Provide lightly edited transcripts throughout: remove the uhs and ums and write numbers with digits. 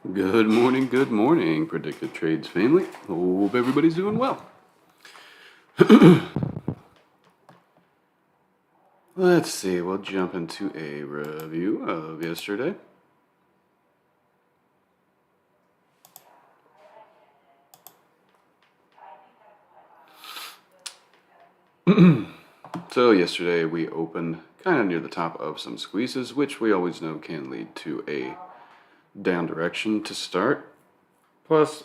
Good morning, Predictive Trades family. Hope everybody's doing well. Let's see, we'll jump into a review of yesterday. So yesterday we opened kind of near the top of some squeezes, which we always know can lead to a down direction to start. Plus,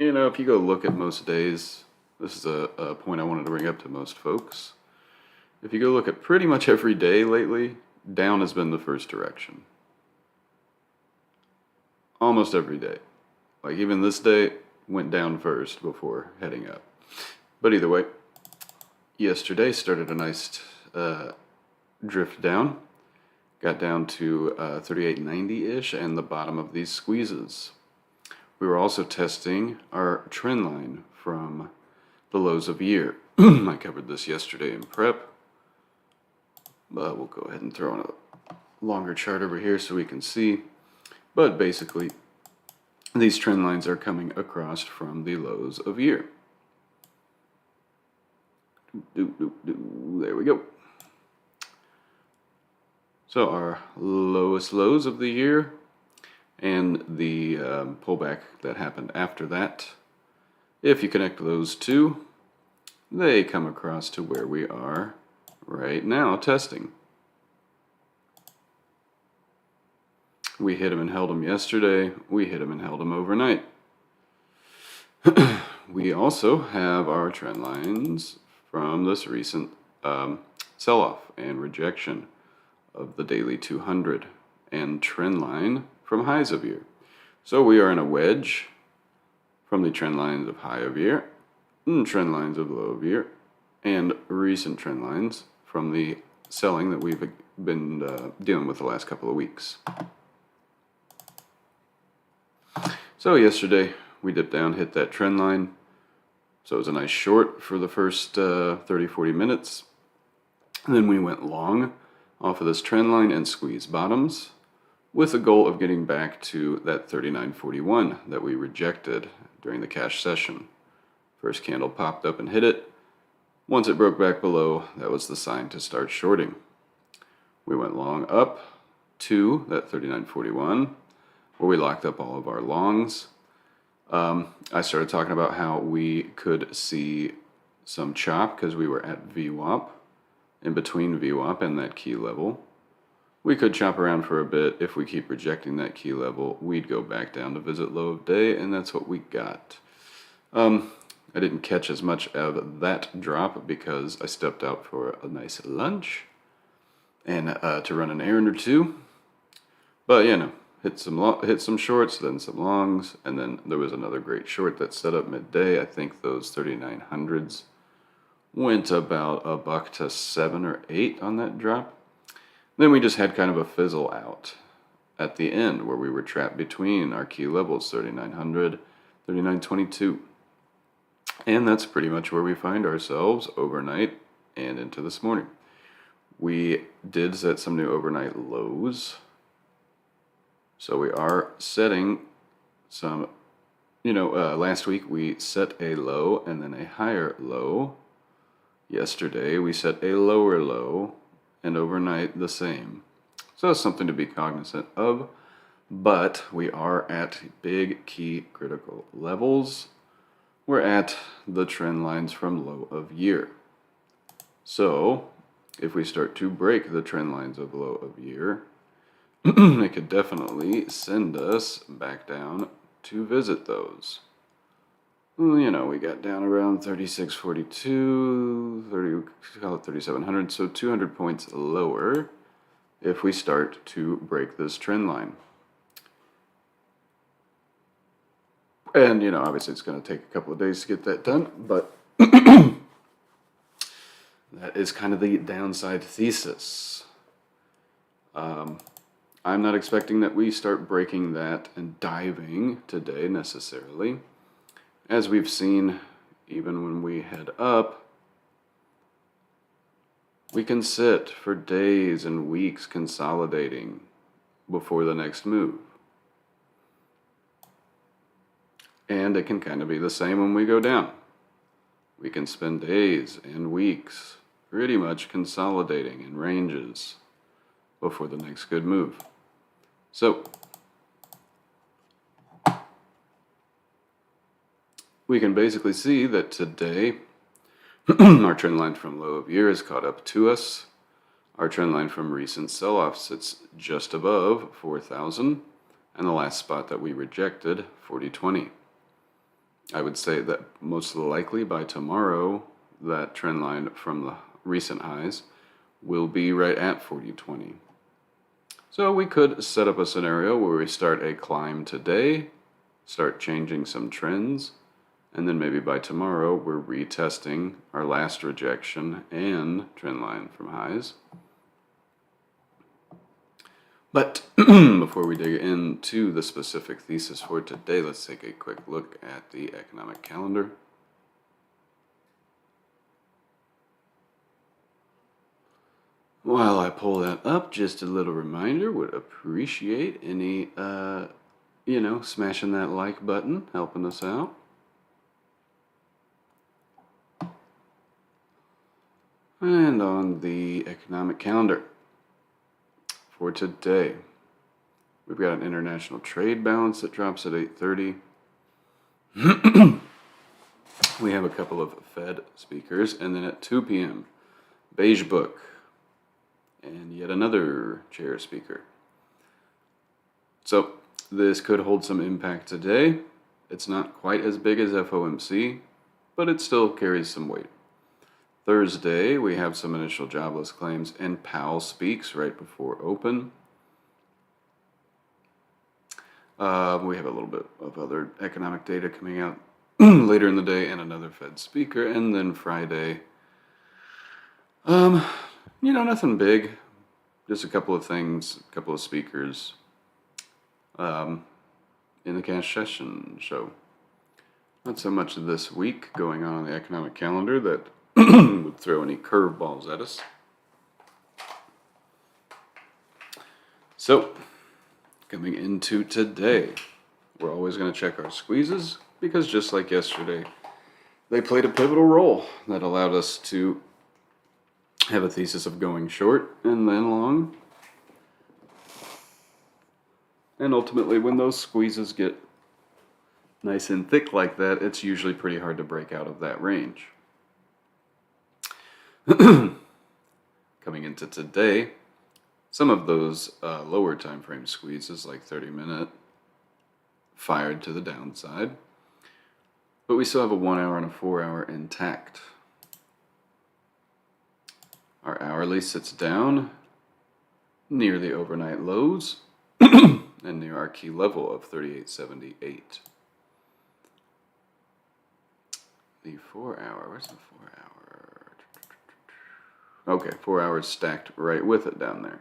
if you go look at most days, this is a point I wanted to bring up to most folks. If you go look at pretty much every day lately, down has been the first direction. Almost every day. Like even this day went down first before heading up. But either way, yesterday started a nice drift down. Got down to 38.90-ish and the bottom of these squeezes. We were also testing our trend line from the lows of year. I covered this yesterday in prep. But we'll go ahead and throw in a longer chart over here so we can see. But basically, these trend lines are coming across from the lows of year. There we go. So our lowest lows of the year and the pullback that happened after that, if you connect those two, they come across to where we are right now testing. We hit them and held them yesterday. We hit them and held them overnight. We also have our trend lines from this recent sell-off and rejection of the daily 200 and trend line from highs of year. So we are in a wedge from the trend lines of high of year, trend lines of low of year, and recent trend lines from the selling that we've been dealing with the last couple of weeks. So yesterday we dipped down, hit that trend line. So it was a nice short for the first 30-40 minutes. And then we went long off of this trend line and squeezed bottoms with the goal of getting back to that 39.41 that we rejected during the cash session. First candle popped up and hit it. Once it broke back below, that was the sign to start shorting. We went long up to that 39.41 where we locked up all of our longs. I started talking about how we could see some chop because we were at VWAP, in between VWAP and that key level. We could chop around for a bit. If we keep rejecting that key level, we'd go back down to visit low of day, and that's what we got. I didn't catch as much of that drop because I stepped out for a nice lunch and to run an errand or two. But hit some shorts, then some longs, and then there was another great short that set up midday. I think those 3900s went about $1 to 7 or 8 on that drop. Then we just had kind of a fizzle out at the end where we were trapped between our key levels, 3900, 3922. And that's pretty much where we find ourselves overnight and into this morning. We did set some new overnight lows. So we are setting some, last week we set a low and then a higher low. Yesterday we set a lower low and overnight the same. So it's something to be cognizant of, but we are at big key critical levels. We're at the trend lines from low of year. So if we start to break the trend lines of low of year, it could definitely send us back down to visit those. We got down around 3642, call it 3700, so 200 points lower if we start to break this trend line. And, obviously it's going to take a couple of days to get that done, but that is kind of the downside thesis. I'm not expecting that we start breaking that and diving today necessarily. As we've seen, even when we head up, we can sit for days and weeks consolidating before the next move. And it can kind of be the same when we go down. We can spend days and weeks pretty much consolidating in ranges before the next good move. So we can basically see that today our trend line from low of year has caught up to us. Our trend line from recent sell-off sits just above 4,000, and the last spot that we rejected, 40.20. I would say that most likely by tomorrow, that trend line from the recent highs will be right at 40.20. So we could set up a scenario where we start a climb today, start changing some trends, and then maybe by tomorrow we're retesting our last rejection and trend line from highs. But before we dig into the specific thesis for today, let's take a quick look at the economic calendar. While I pull that up, just a little reminder, would appreciate any, smashing that like button, helping us out. And on the economic calendar for today, we've got an international trade balance that drops at 8:30. We have a couple of Fed speakers, and then at 2 p.m., Beige Book, and yet another chair speaker. So this could hold some impact today. It's not quite as big as FOMC, but it still carries some weight. Thursday, we have some initial jobless claims, and Powell speaks right before open. We have a little bit of other economic data coming out later in the day, and another Fed speaker. And then Friday, nothing big, just a couple of things, a couple of speakers in the cash session show. Not so much this week going on the economic calendar that would throw any curveballs at us. So, coming into today, we're always going to check our squeezes because just like yesterday, they played a pivotal role that allowed us to have a thesis of going short and then long. And ultimately, when those squeezes get nice and thick like that, it's usually pretty hard to break out of that range. Coming into today, some of those lower time frame squeezes, like 30-minute, fired to the downside. But we still have a 1 hour and a 4 hour intact. Our hourly sits down near the overnight lows and near our key level of 38.78. The 4 hour, where's the 4 hour? Okay, 4 hours stacked right with it down there.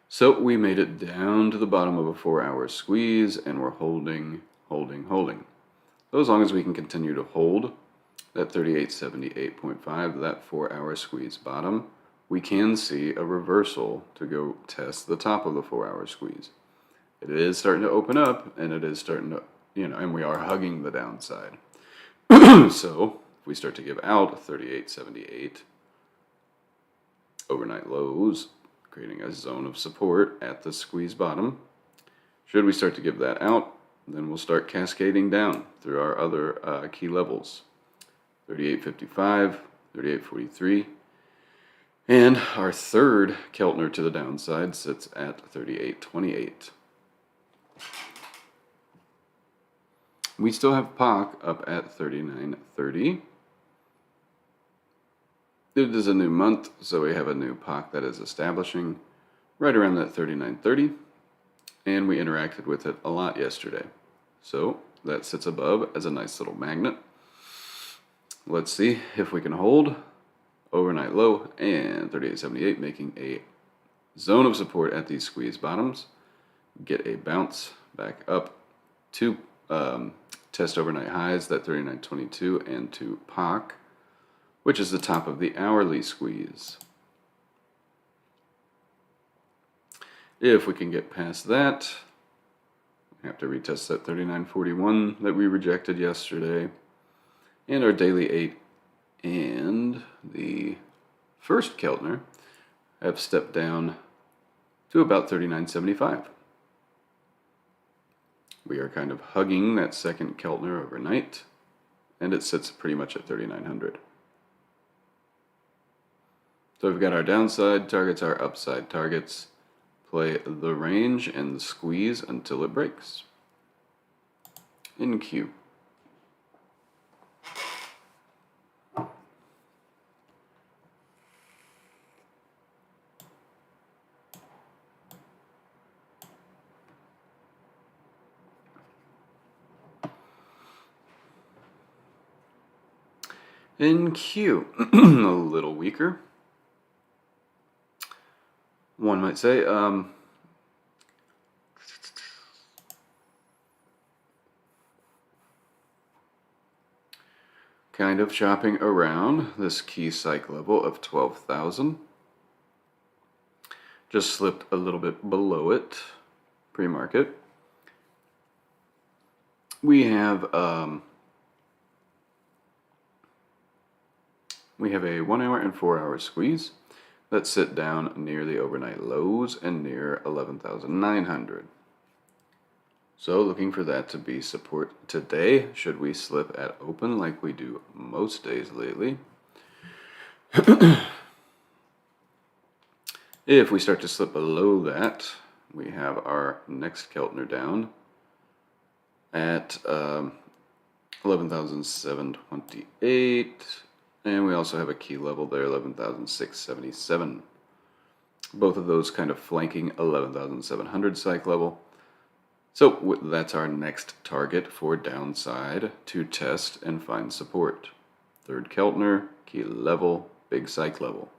So we made it down to the bottom of a 4 hour squeeze, and we're holding. So as long as we can continue to hold that 38.78.5, that 4 hour squeeze bottom, we can see a reversal to go test the top of the 4 hour squeeze. It is starting to open up, and it is starting to, and we are hugging the downside. So if we start to give out 38.78 overnight lows, creating a zone of support at the squeeze bottom, should we start to give that out, then we'll start cascading down through our other key levels. 38.55, 38.43, and our third Keltner to the downside sits at 38.28. We still have POC up at 39.30. It is a new month, so we have a new POC that is establishing right around that 39.30, and we interacted with it a lot yesterday. So that sits above as a nice little magnet. Let's see if we can hold overnight low and 38.78, making a zone of support at these squeeze bottoms. Get a bounce back up to test overnight highs, that 39.22, and to POC, which is the top of the hourly squeeze. If we can get past that, Have to retest that 39.41 that we rejected yesterday. And our daily 8 and the first Keltner have stepped down to about 39.75. We are kind of hugging that second Keltner overnight, and it sits pretty much at 3,900. So we've got our downside targets, our upside targets. Play the range and the squeeze until it breaks. In Q. In Q, a little weaker. One might say, kind of shopping around this key psych level of 12,000. Just slipped a little bit below it, pre-market. We have a 1 hour and 4 hour squeeze that sit down near the overnight lows and near 11,900. So looking for that to be support today, should we slip at open like we do most days lately. If we start to slip below that, we have our next Keltner down at 11,728, and we also have a key level there, 11,677. Both of those kind of flanking 11,700 psych level. So that's our next target for downside to test and find support. Third Keltner, key level, big psych level.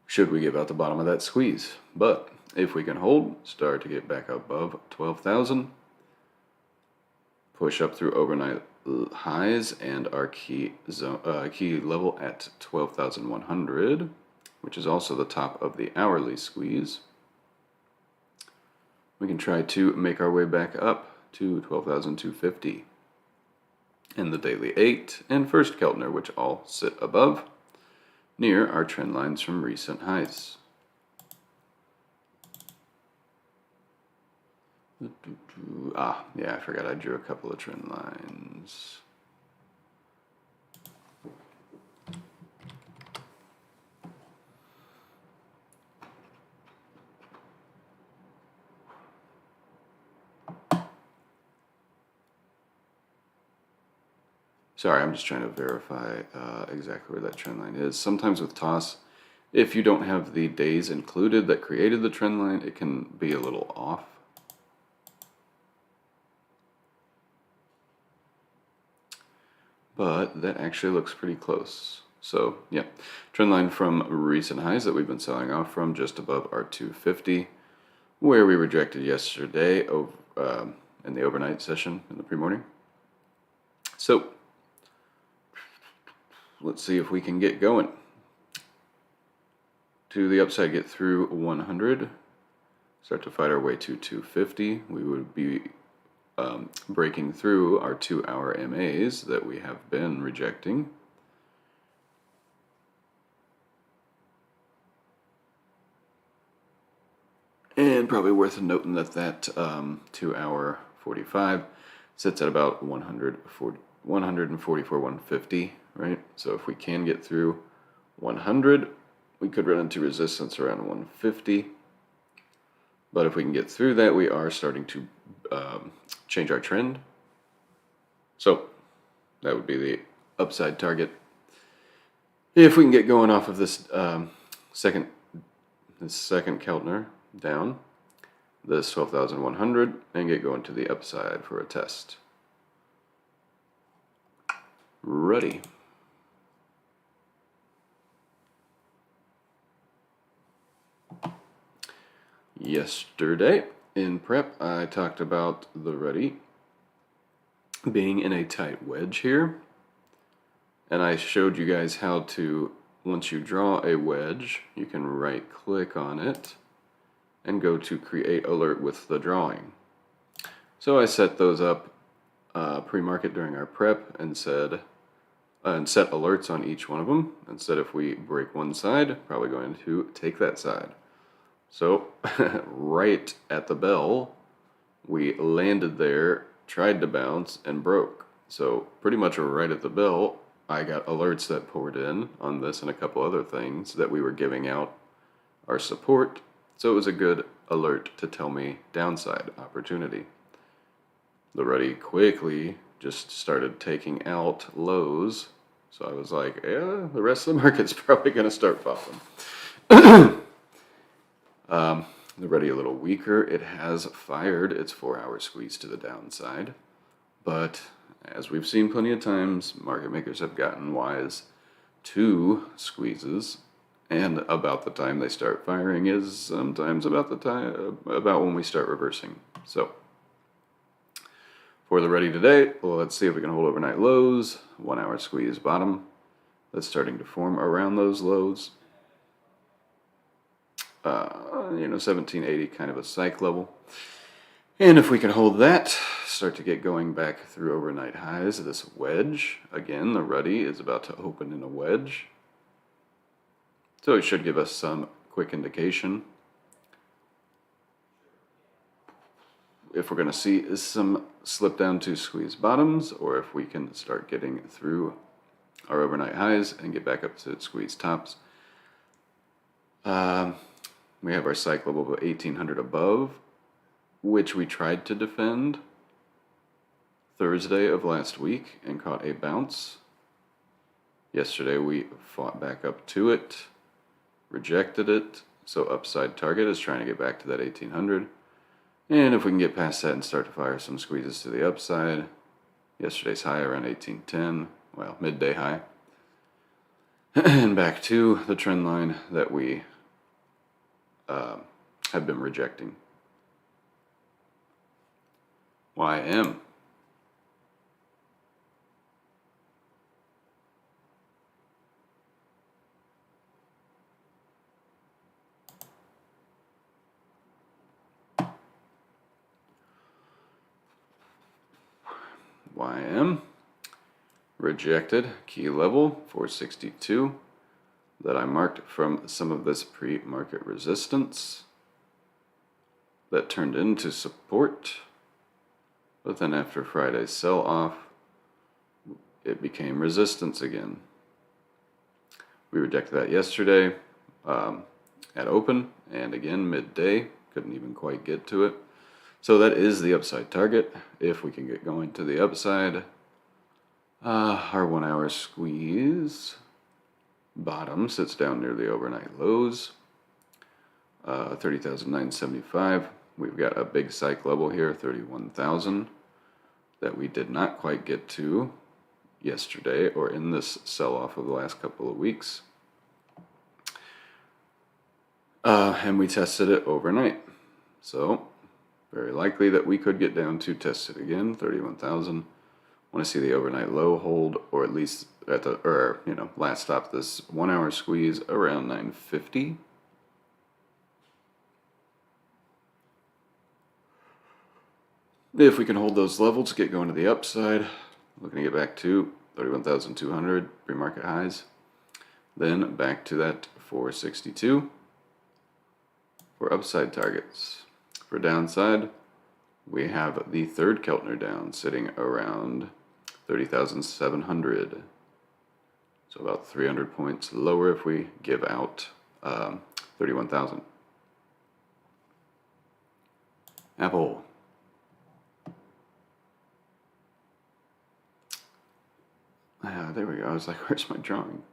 Should we give out the bottom of that squeeze? But if we can hold, start to get back above 12,000, push up through overnight highs and our key level at 12,100, which is also the top of the hourly squeeze. We can try to make our way back up to 12,250 in the daily 8 and first Keltner, which all sit above, near our trend lines from recent highs. Yeah, I forgot I drew a couple of trend lines. Sorry, I'm just trying to verify exactly where that trend line is. Sometimes with TOS, if you don't have the days included that created the trend line, it can be a little off. But that actually looks pretty close. So, yeah, trend line from recent highs that we've been selling off from, just above our 250, where we rejected yesterday in the overnight session in the pre-morning. So, let's see if we can get going. To the upside, get through 100, start to fight our way to 250. We would be breaking through our 2 hour MAs that we have been rejecting. And probably worth noting that 2 hour 45 sits at about 144, 150, right? So if we can get through 100, we could run into resistance around 150. But if we can get through that, we are starting to change our trend. So that would be the upside target. If we can get going off of this second Keltner down, this 12,100, and get going to the upside for a test. Ready. Yesterday in prep, I talked about the ready being in a tight wedge here, and I showed you guys how to, once you draw a wedge, you can right click on it and go to create alert with the drawing. So I set those up pre-market during our prep and said, and set alerts on each one of them, and said if we break one side, probably going to take that side. So right at the bell, we landed there, tried to bounce, and broke. So pretty much right at the bell, I got alerts that poured in on this and a couple other things that we were giving out our support. So it was a good alert to tell me downside opportunity. The ruddy quickly just started taking out lows. So I was like, yeah, the rest of the market's probably going to start falling. The ruddy a little weaker. It has fired its 4-hour squeeze to the downside. But as we've seen plenty of times, market makers have gotten wise to squeezes. And about the time they start firing is sometimes about when we start reversing. So for the ready today, well, let's see if we can hold overnight lows. 1-hour squeeze bottom. That's starting to form around those lows. 1780 kind of a psych level. And if we can hold that, start to get going back through overnight highs, this wedge, again, the ruddy is about to open in a wedge. So it should give us some quick indication if we're going to see some slip down to squeeze bottoms, or if we can start getting through our overnight highs and get back up to squeeze tops. We have our psych level of 1800 above, which we tried to defend Thursday of last week and caught a bounce. Yesterday we fought back up to it, rejected it, so upside target is trying to get back to that 1800. And if we can get past that and start to fire some squeezes to the upside, yesterday's high around 1810, well, midday high, and back to the trend line that we have been rejecting. YM. YM. Rejected key level 462 that I marked from some of this pre-market resistance that turned into support, but then after Friday's sell-off it became resistance again. We rejected that yesterday at open, and again midday, couldn't even quite get to it. So that is the upside target. If we can get going to the upside, our 1-hour squeeze bottom sits down near the overnight lows, 30,975. We've got a big psych level here, 31,000, that we did not quite get to yesterday or in this sell-off of the last couple of weeks. And we tested it overnight. So very likely that we could get down to test it again, 31,000. Want to see the overnight low hold, or at least at the, last stop this 1-hour squeeze around 950. If we can hold those levels, get going to the upside, looking to get back to 31,200 pre-market highs, then back to that 462 for upside targets. For downside, we have the third Keltner down sitting around 30,700. So about 300 points lower if we give out 31,000. Apple. There we go. I was like, where's my drawing?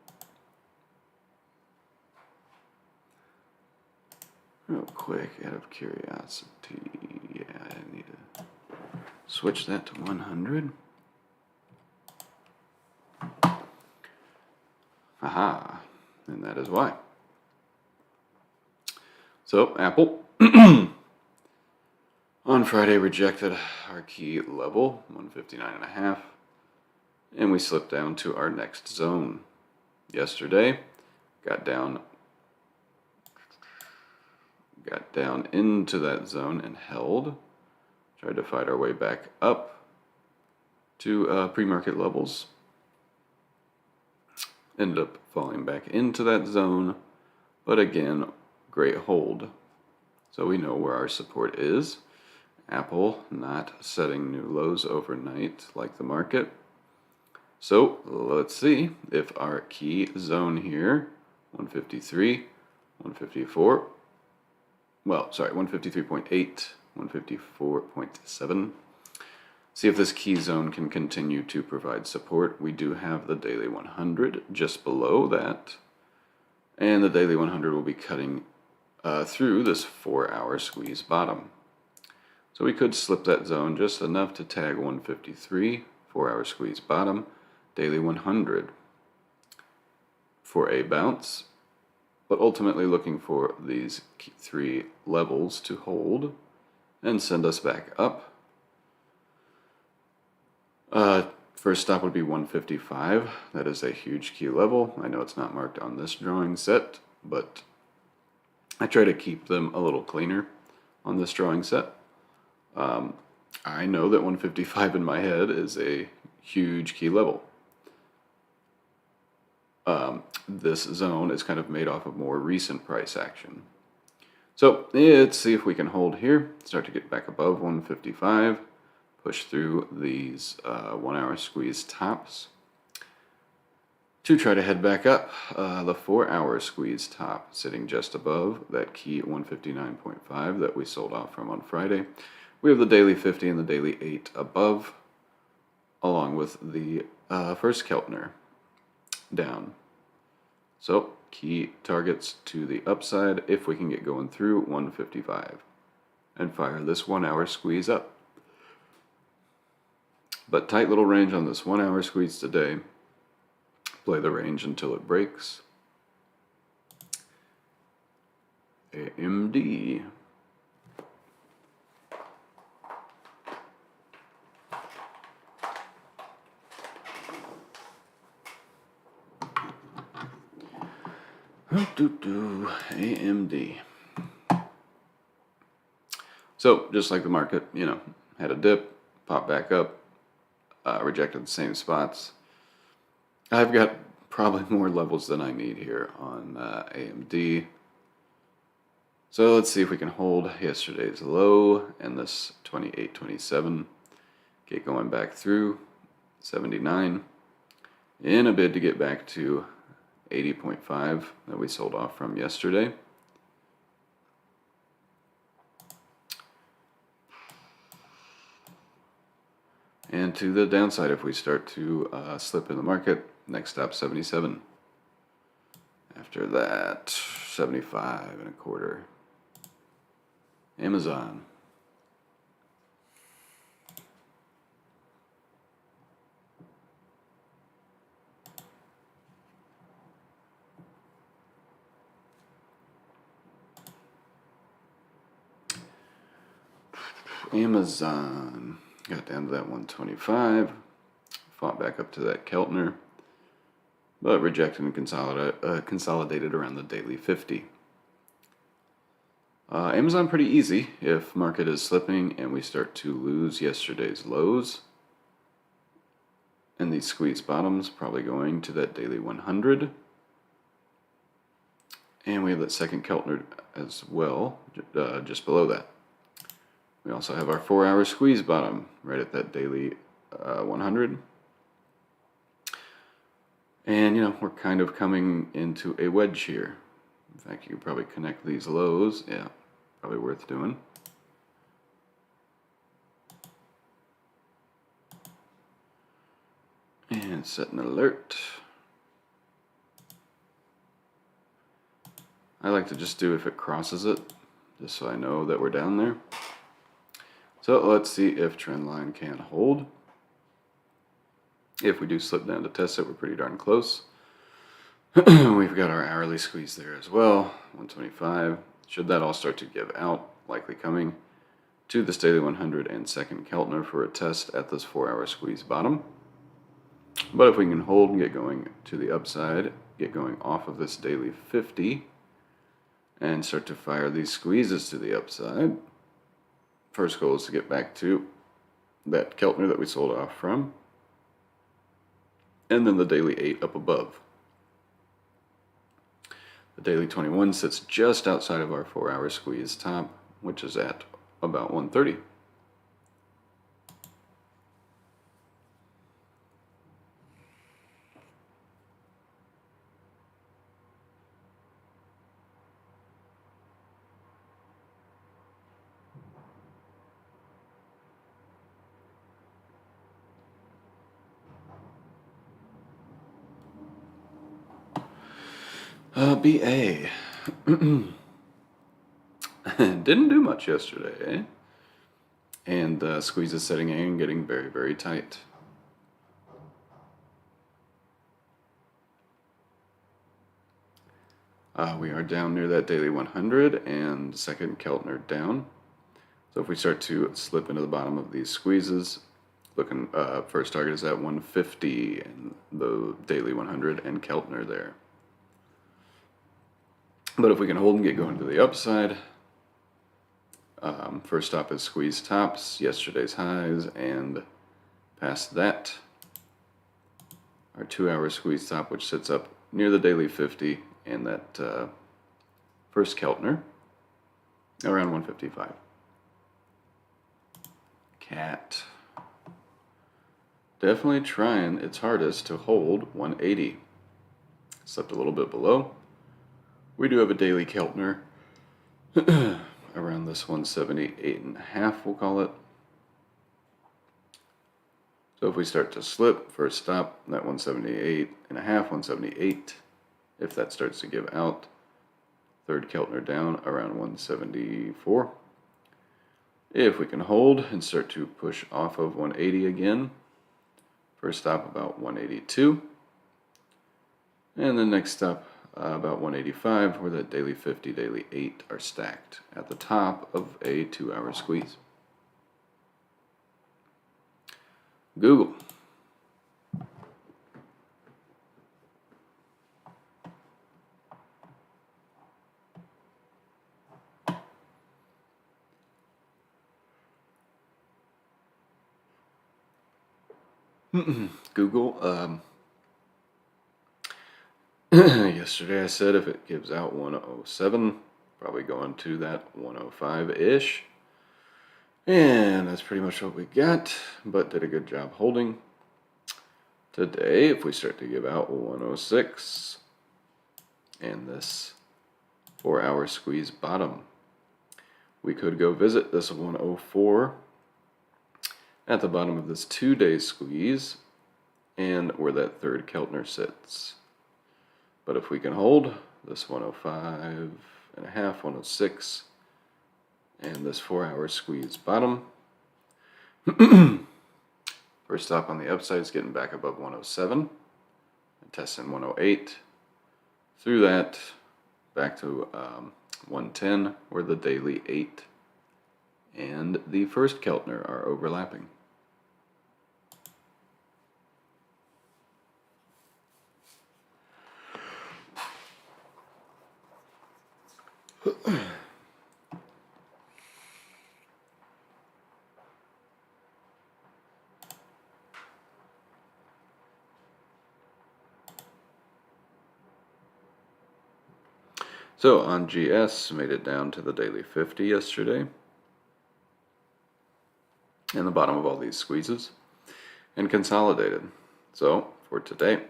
Real quick, out of curiosity. Yeah, I need to switch that to 100. Aha, and that is why. So, Apple on Friday rejected our key level, 159.5, and we slipped down to our next zone. Yesterday, got down into that zone and held. Tried to fight our way back up to pre-market levels. Ended up falling back into that zone, but again, great hold. So we know where our support is. Apple not setting new lows overnight like the market. So let's see if our key zone here, 153, 154, well, sorry, 153.8, 154.7. See if this key zone can continue to provide support. We do have the daily 100 just below that, and the daily 100 will be cutting through this 4-hour squeeze bottom. So we could slip that zone just enough to tag 153, 4-hour squeeze bottom, daily 100 for a bounce, but ultimately looking for these 3 levels to hold and send us back up. First stop would be 155. That is a huge key level. I know it's not marked on this drawing set, but I try to keep them a little cleaner on this drawing set. I know that 155 in my head is a huge key level. This zone is kind of made off of more recent price action. So let's see if we can hold here, start to get back above 155, push through these 1-hour squeeze tops to try to head back up. The 4-hour squeeze top sitting just above that key 159.5 that we sold off from on Friday. We have the daily 50 and the daily 8 above, along with the first Keltner down. So key targets to the upside if we can get going through 155 and fire this 1-hour squeeze up. But tight little range on this 1-hour squeeze today. Play the range until it breaks. AMD. AMD. So just like the market, had a dip, popped back up, rejected the same spots. I've got probably more levels than I need here on AMD. So let's see if we can hold yesterday's low and this 28.27. Get going back through 79 in a bid to get back to 80.5 that we sold off from yesterday. And to the downside if we start to slip in the market. Next stop 77. After that 75.25. Amazon. Amazon got down to that 125, fought back up to that Keltner, but rejected and consolidated around the daily 50. Amazon pretty easy if market is slipping and we start to lose yesterday's lows. And these squeeze bottoms probably going to that daily 100. And we have that second Keltner as well, just below that. We also have our 4-hour squeeze bottom right at that daily 100. And, we're kind of coming into a wedge here. In fact, you could probably connect these lows. Yeah, probably worth doing. And set an alert. I like to just do if it crosses it, just so I know that we're down there. So let's see if trend line can hold. If we do slip down to test it, we're pretty darn close. We've got our hourly squeeze there as well, 125. Should that all start to give out, likely coming to this daily 100 and second Keltner for a test at this 4-hour squeeze bottom. But if we can hold and get going to the upside, get going off of this daily 50, and start to fire these squeezes to the upside, first goal is to get back to that Keltner that we sold off from, and then the daily 8 up above. The daily 21 sits just outside of our 4-hour squeeze top, which is at about 130. BA. Didn't do much yesterday, eh? And squeeze is setting in and getting very, very tight. We are down near that daily 100 and second Keltner down. So if we start to slip into the bottom of these squeezes, looking first target is at 150 and the daily 100 and Keltner there. But if we can hold and get going to the upside, first stop is squeeze tops, yesterday's highs, and past that, our 2-hour squeeze top, which sits up near the daily 50 and that first Keltner around 155. Cat. Definitely trying its hardest to hold 180. Slipped a little bit below. We do have a daily Keltner around this 178.5, we'll call it. So if we start to slip, first stop, that 178.5, 178. If that starts to give out, third Keltner down around 174. If we can hold and start to push off of 180 again, first stop about 182. And the next stop about 185, where that daily 50, daily 8 are stacked at the top of a 2-hour squeeze. Google. Google. Yesterday I said if it gives out 107, probably going to that 105-ish. And that's pretty much what we got, but did a good job holding. Today, if we start to give out 106, and this 4-hour squeeze bottom, we could go visit this 104 at the bottom of this 2-day squeeze, and where that third Keltner sits. But if we can hold this 105.5, 106, and this 4-hour squeeze bottom, first stop on the upside is getting back above 107, and testing 108. Through that, back to 110, where the daily 8 and the first Keltner are overlapping. So on GS, made it down to the daily 50 yesterday, and the bottom of all these squeezes, and consolidated. So for today,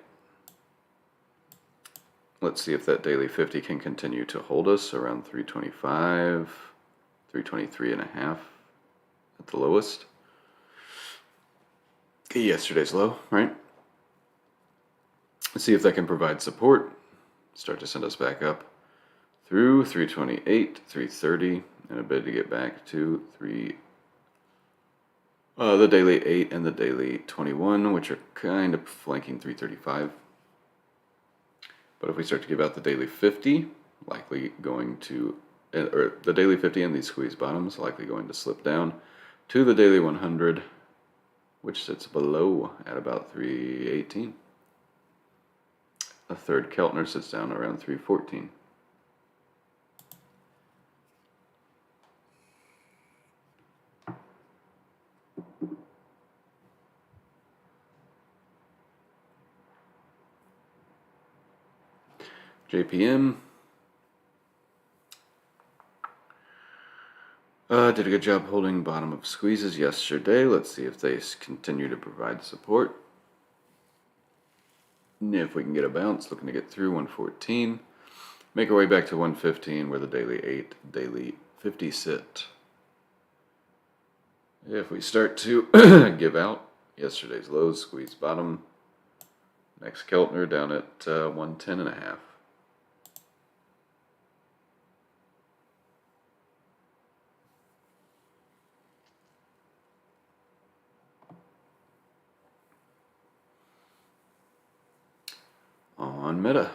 let's see if that daily 50 can continue to hold us around 325, 323.5 at the lowest. Yesterday's low, right? Let's see if that can provide support, start to send us back up through 328, 330, and a bid to get back to the daily 8 and the daily 21, which are kind of flanking 335. But if we start to give out the daily 50, likely going to, or the daily 50 and these squeeze bottoms, likely going to slip down to the daily 100, which sits below at about 318. The third Keltner sits down around 314. JPM did a good job holding bottom of squeezes yesterday. Let's see if they continue to provide support. If we can get a bounce, looking to get through 114. Make our way back to 115 where the daily 8, daily 50 sit. If we start to give out yesterday's lows, squeeze bottom. Next Keltner down at 110.5. On Meta.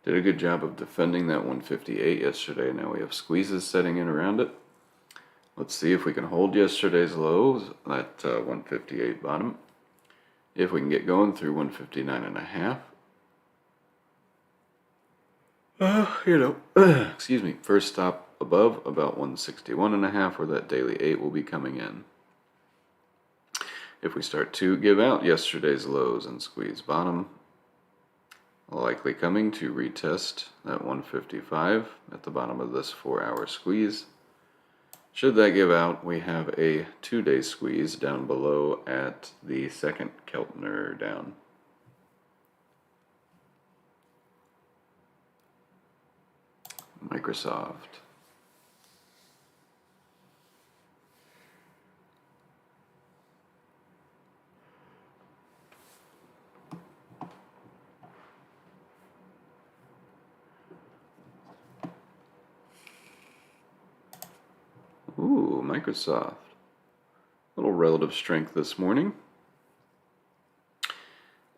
Did a good job of defending that 158 yesterday. Now we have squeezes setting in around it. Let's see if we can hold yesterday's lows at 158 bottom. If we can get going through 159.5. Excuse me, first stop above about 161.5 where that daily 8 will be coming in. If we start to give out yesterday's lows and squeeze bottom, likely coming to retest that 155 at the bottom of this 4-hour squeeze. Should that give out, we have a 2-day squeeze down below at the second Keltner down. Microsoft. Ooh, Microsoft. Little relative strength this morning.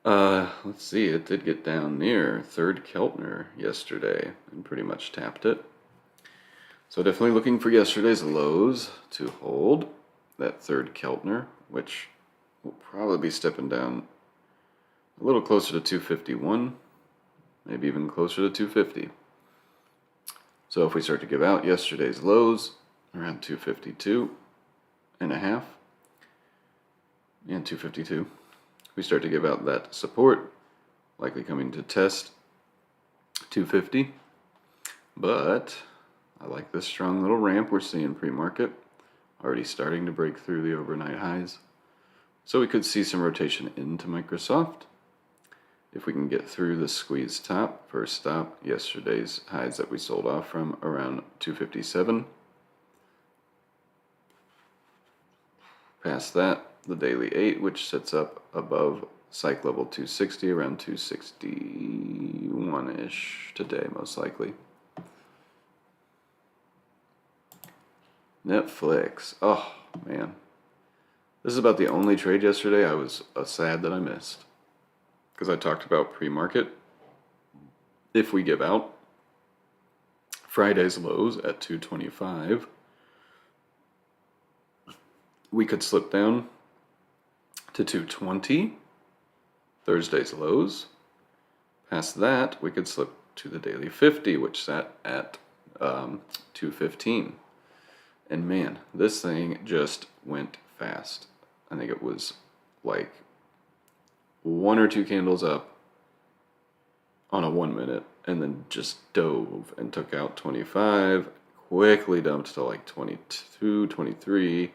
Let's see, it did get down near third Keltner yesterday and pretty much tapped it. So definitely looking for yesterday's lows to hold that third Keltner, which will probably be stepping down a little closer to 251, maybe even closer to 250. So if we start to give out yesterday's lows around 252.5 and 252, we start to give out that support, likely coming to test 250. But I like this strong little ramp we're seeing pre-market, already starting to break through the overnight highs. So we could see some rotation into Microsoft. If we can get through the squeeze top, first stop, yesterday's highs that we sold off from around 257. Past that, the daily 8, which sits up above psych level 260, around 261-ish today, most likely. Netflix. Oh, man. This is about the only trade yesterday I was sad that I missed. Because I talked about pre-market. If we give out Friday's lows at 225, we could slip down to 220, Thursday's lows. Past that, we could slip to the daily 50, which sat at 215. And man, this thing just went fast. I think it was like 1 or 2 candles up on a 1 minute and then just dove and took out 25, quickly dumped to like 22, 23,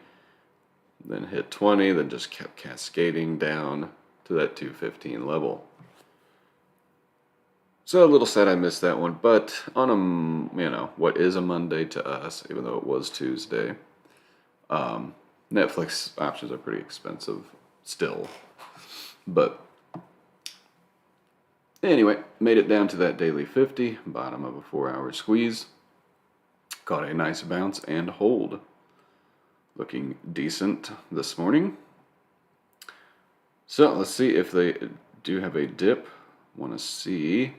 then hit 20, then just kept cascading down to that 215 level. So a little sad I missed that one, but on a, what is a Monday to us, even though it was Tuesday, Netflix options are pretty expensive still. But anyway, made it down to that daily 50, bottom of a 4-hour squeeze. Caught a nice bounce and hold. Looking decent this morning. So let's see if they do have a dip. Want to see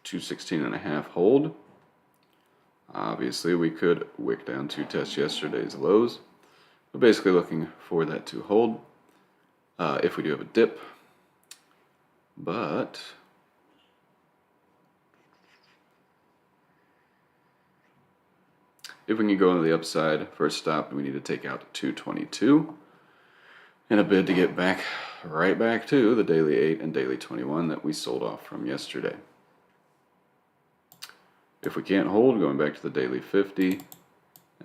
216.5 hold. Obviously, we could wick down to test yesterday's lows. But basically looking for that to hold. If we do have a dip. But if we can go into the upside, first stop, we need to take out 222. in a bid to get back right back to the daily 8 and daily 21 that we sold off from yesterday. If we can't hold, going back to the daily 50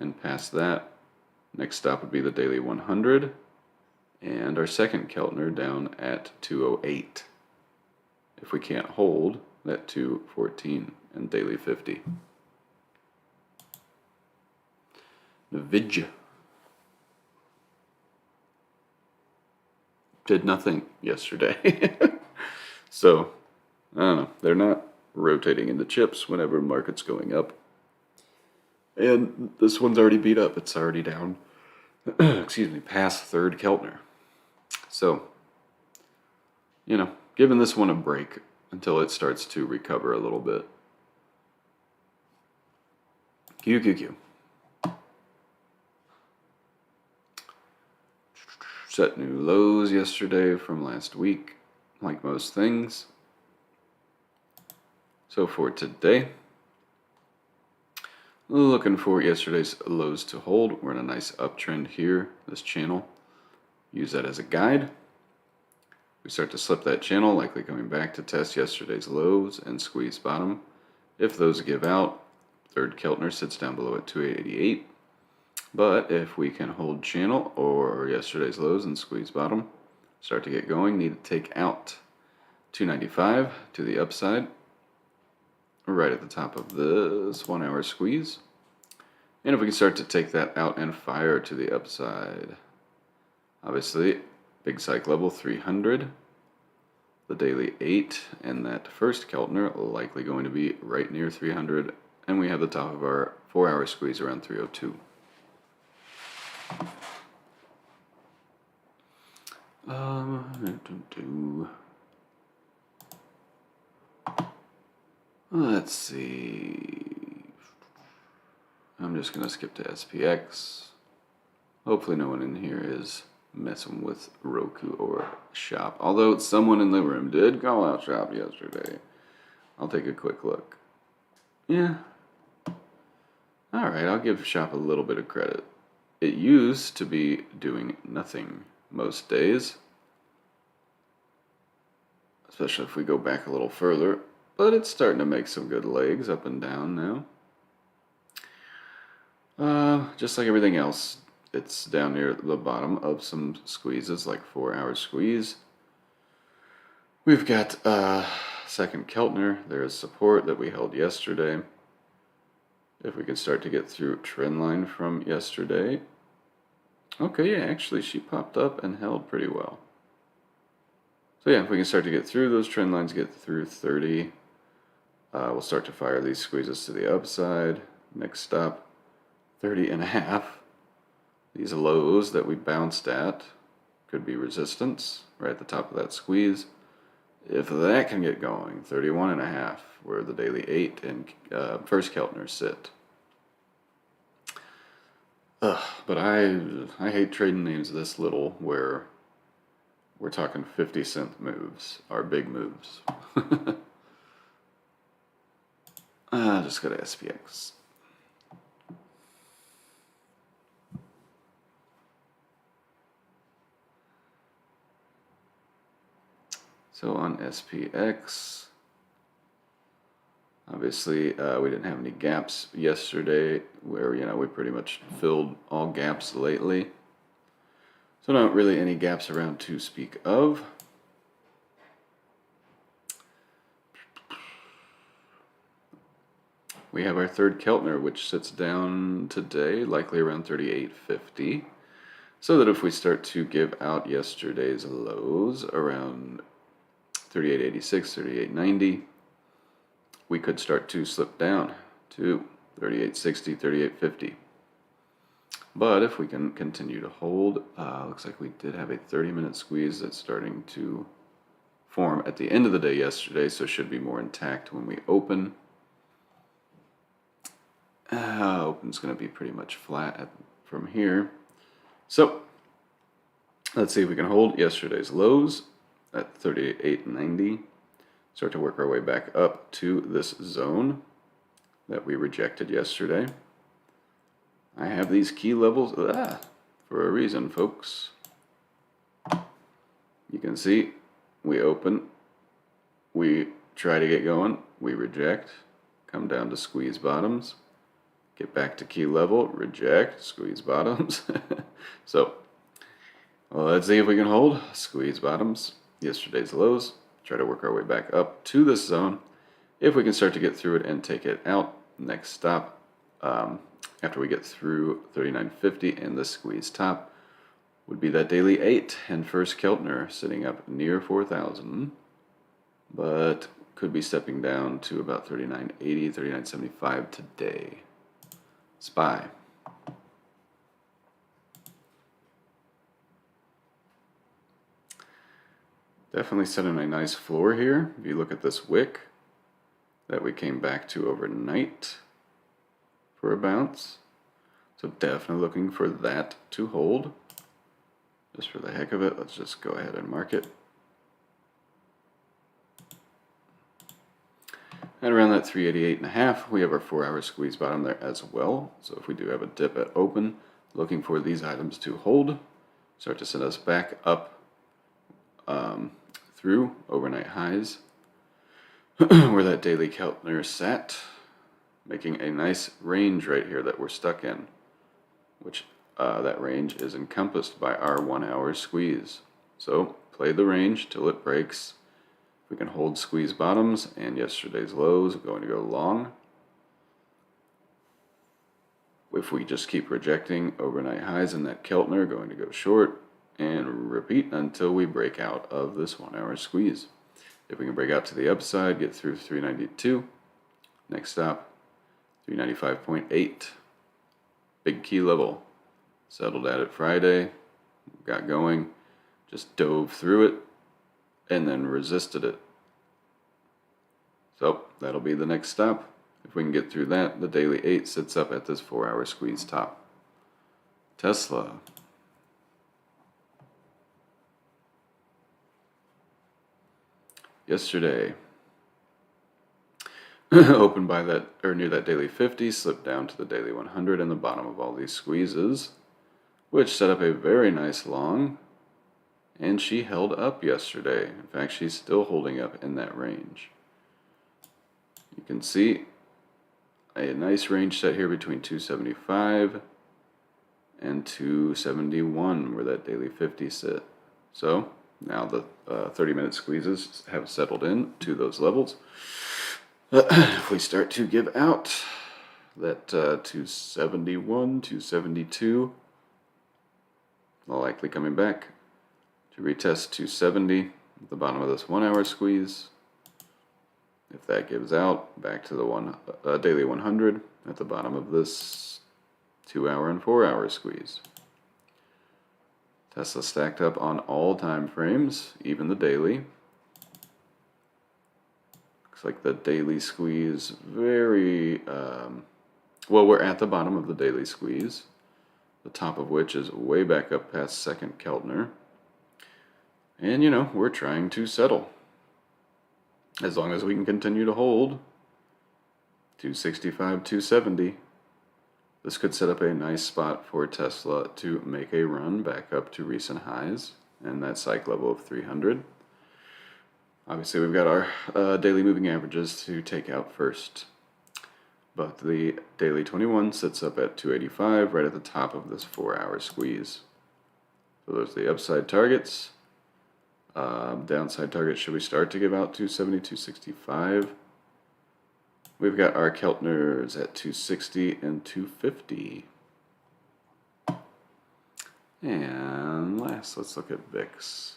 and past that, next stop would be the daily 100 and our second Keltner down at 208. If we can't hold, that 214 and daily 50. Nvidia did nothing yesterday. So, I don't know. They're not rotating into chips whenever market's going up. And this one's already beat up. It's already down, excuse me, past third Keltner. So, giving this one a break until it starts to recover a little bit. QQQ. Set new lows yesterday from last week, like most things. So for today, looking for yesterday's lows to hold. We're in a nice uptrend here, this channel. Use that as a guide. We start to slip that channel, likely coming back to test yesterday's lows and squeeze bottom. If those give out, third Keltner sits down below at 2888. But if we can hold channel or yesterday's lows and squeeze bottom, start to get going, need to take out 295 to the upside, right at the top of this 1 hour squeeze. And if we can start to take that out and fire to the upside, obviously big psych level 300, the daily 8, and that first Keltner likely going to be right near 300, and we have the top of our 4 hour squeeze around 302. Let's see. I'm just gonna skip to SPX. Hopefully no one in here is messing with Roku or Shop. Although someone in the room did call out Shop yesterday. I'll take a quick look. Yeah. Alright, I'll give Shop a little bit of credit. It used to be doing nothing most days, especially if we go back a little further, but it's starting to make some good legs up and down now. Just like everything else, it's down near the bottom of some squeezes, like 4 hour squeeze. We've got second Keltner. There's support that we held yesterday. If we can start to get through trend line from yesterday. Okay, yeah, actually she popped up and held pretty well. So yeah, if we can start to get through those trend lines, get through 30, we'll start to fire these squeezes to the upside. Next stop, 30.5. These lows that we bounced at could be resistance right at the top of that squeeze. If that can get going, 31.5, where the daily 8 and first Keltner sit. But I hate trading names this little where we're talking 50-cent moves, our big moves. Just go to SPX. So on SPX, obviously we didn't have any gaps yesterday where, we pretty much filled all gaps lately. So not really any gaps around to speak of. We have our third Keltner, which sits down today, likely around 38.50. So that if we start to give out yesterday's lows around 38.86, 38.90, we could start to slip down to 38.60, 38.50. But if we can continue to hold, looks like we did have a 30-minute squeeze that's starting to form at the end of the day yesterday, so it should be more intact when we open. Open's going to be pretty much flat from here. So let's see if we can hold yesterday's lows at 38.90. Start to work our way back up to this zone that we rejected yesterday. I have these key levels for a reason, folks. You can see we open, we try to get going, we reject, come down to squeeze bottoms, get back to key level, reject, squeeze bottoms. So, well, let's see if we can hold, squeeze bottoms, yesterday's lows, try to work our way back up to this zone. If we can start to get through it and take it out, next stop, after we get through 39.50 and the squeeze top, would be that daily 8 and first Keltner sitting up near 4,000, but could be stepping down to about 39.80, 39.75 today. SPY. Definitely setting a nice floor here. If you look at this wick that we came back to overnight for a bounce. So definitely looking for that to hold. Just for the heck of it, let's just go ahead and mark it. And around that 388.5, we have our 4-hour squeeze bottom there as well. So if we do have a dip at open, looking for these items to hold, start to send us back up through overnight highs, where that daily Keltner sat, making a nice range right here that we're stuck in, which that range is encompassed by our 1-hour squeeze. So play the range till it breaks. We can hold squeeze bottoms and yesterday's lows, going to go long. If we just keep rejecting overnight highs in that Keltner, going to go short and repeat until we break out of this 1-hour squeeze. If we can break out to the upside, get through 392, next stop 395.8, big key level. Settled at it Friday, got going, just dove through it, and then resisted it. So that'll be the next stop. If we can get through that, the daily 8 sits up at this 4-hour squeeze top. Tesla. Yesterday, opened by that, or near that daily 50, slipped down to the daily 100 in the bottom of all these squeezes, which set up a very nice long, and she held up yesterday. In fact, she's still holding up in that range. You can see a nice range set here between 275 and 271 where that daily 50 sit. So now the 30-minute squeezes have settled in to those levels. If we start to give out that 271, 272, likely coming back to retest 270 at the bottom of this 1-hour squeeze. If that gives out, back to the daily 100 at the bottom of this 2-hour and 4-hour squeeze. Tesla stacked up on all time frames, even the daily. Looks like the daily squeeze very, well, we're at the bottom of the daily squeeze, the top of which is way back up past second Keltner. And, you know, we're trying to settle. As long as we can continue to hold 265, 270, this could set up a nice spot for Tesla to make a run back up to recent highs and that psych level of 300. Obviously, we've got our daily moving averages to take out first. But the daily 21 sits up at 285 right at the top of this 4-hour squeeze. So those are the upside targets. Downside target, should we start to give out 270, 265? We've got our Keltners at 260 and 250. And last, let's look at VIX.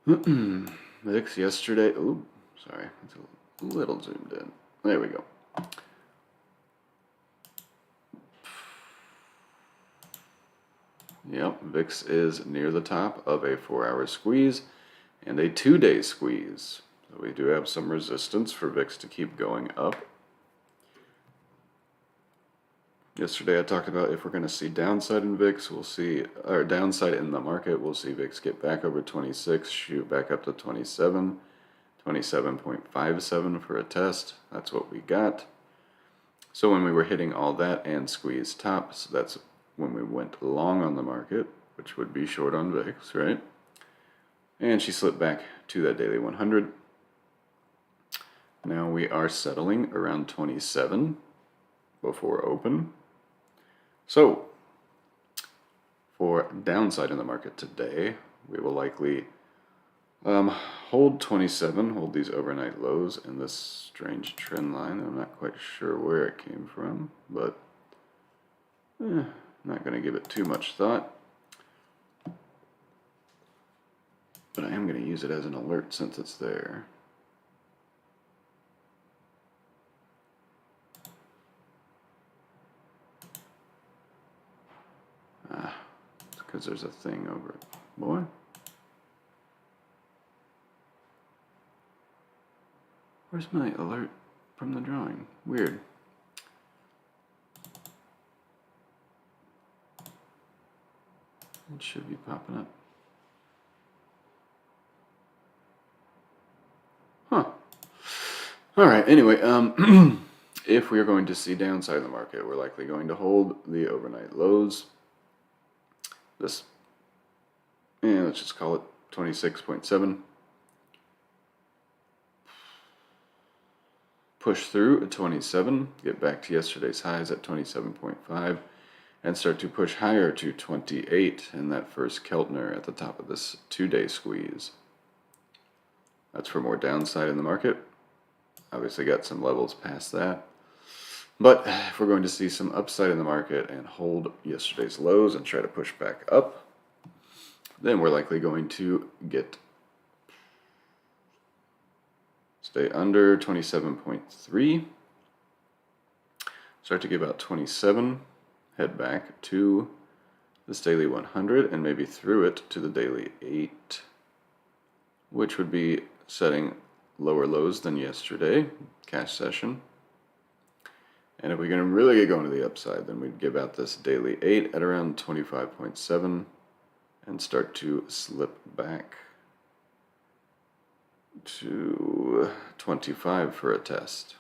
VIX yesterday, ooh, sorry, it's a little zoomed in. There we go. Yep, VIX is near the top of a 4-hour squeeze and a 2-day squeeze. So we do have some resistance for VIX to keep going up. Yesterday I talked about if we're going to see downside in VIX, we'll see, or downside in the market, we'll see VIX get back over 26, shoot back up to 27, 27.57 for a test. That's what we got. So when we were hitting all that and squeeze tops, that's when we went long on the market, which would be short on VIX, right? And she slipped back to that daily 100. Now we are settling around 27 before open. So for downside in the market today, we will likely hold 27, hold these overnight lows and this strange trend line. I'm not quite sure where it came from, but not going to give it too much thought. But I am going to use it as an alert since it's there. It's because there's a thing over it. Boy. Where's my alert from the drawing? Weird. It should be popping up. Huh. Alright, anyway, if we are going to see downside in the market, we're likely going to hold the overnight lows. This, let's just call it 26.7. Push through at 27, get back to yesterday's highs at 27.5, and start to push higher to 28 in that first Keltner at the top of this 2-day squeeze. That's for more downside in the market. Obviously got some levels past that. But if we're going to see some upside in the market and hold yesterday's lows and try to push back up, then we're likely going to stay under 27.3, start to give out 27, head back to this daily 100 and maybe through it to the daily 8, which would be setting lower lows than yesterday, cash session. And if we're going to really get going to the upside, then we'd give out this daily 8 at around 25.7 and start to slip back to 25 for a test.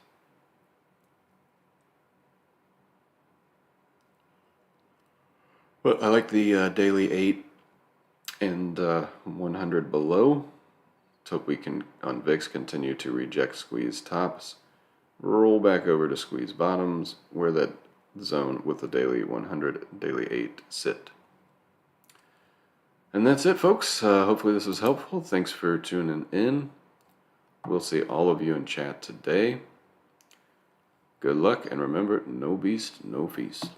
But I like the daily 8 and 100 below. Let's hope we can, on VIX, continue to reject squeeze tops, roll back over to squeeze bottoms, where that zone with the daily 100, daily 8 sit. And that's it, folks. Hopefully this was helpful. Thanks for tuning in. We'll see all of you in chat today. Good luck, and remember, no beast, no feast.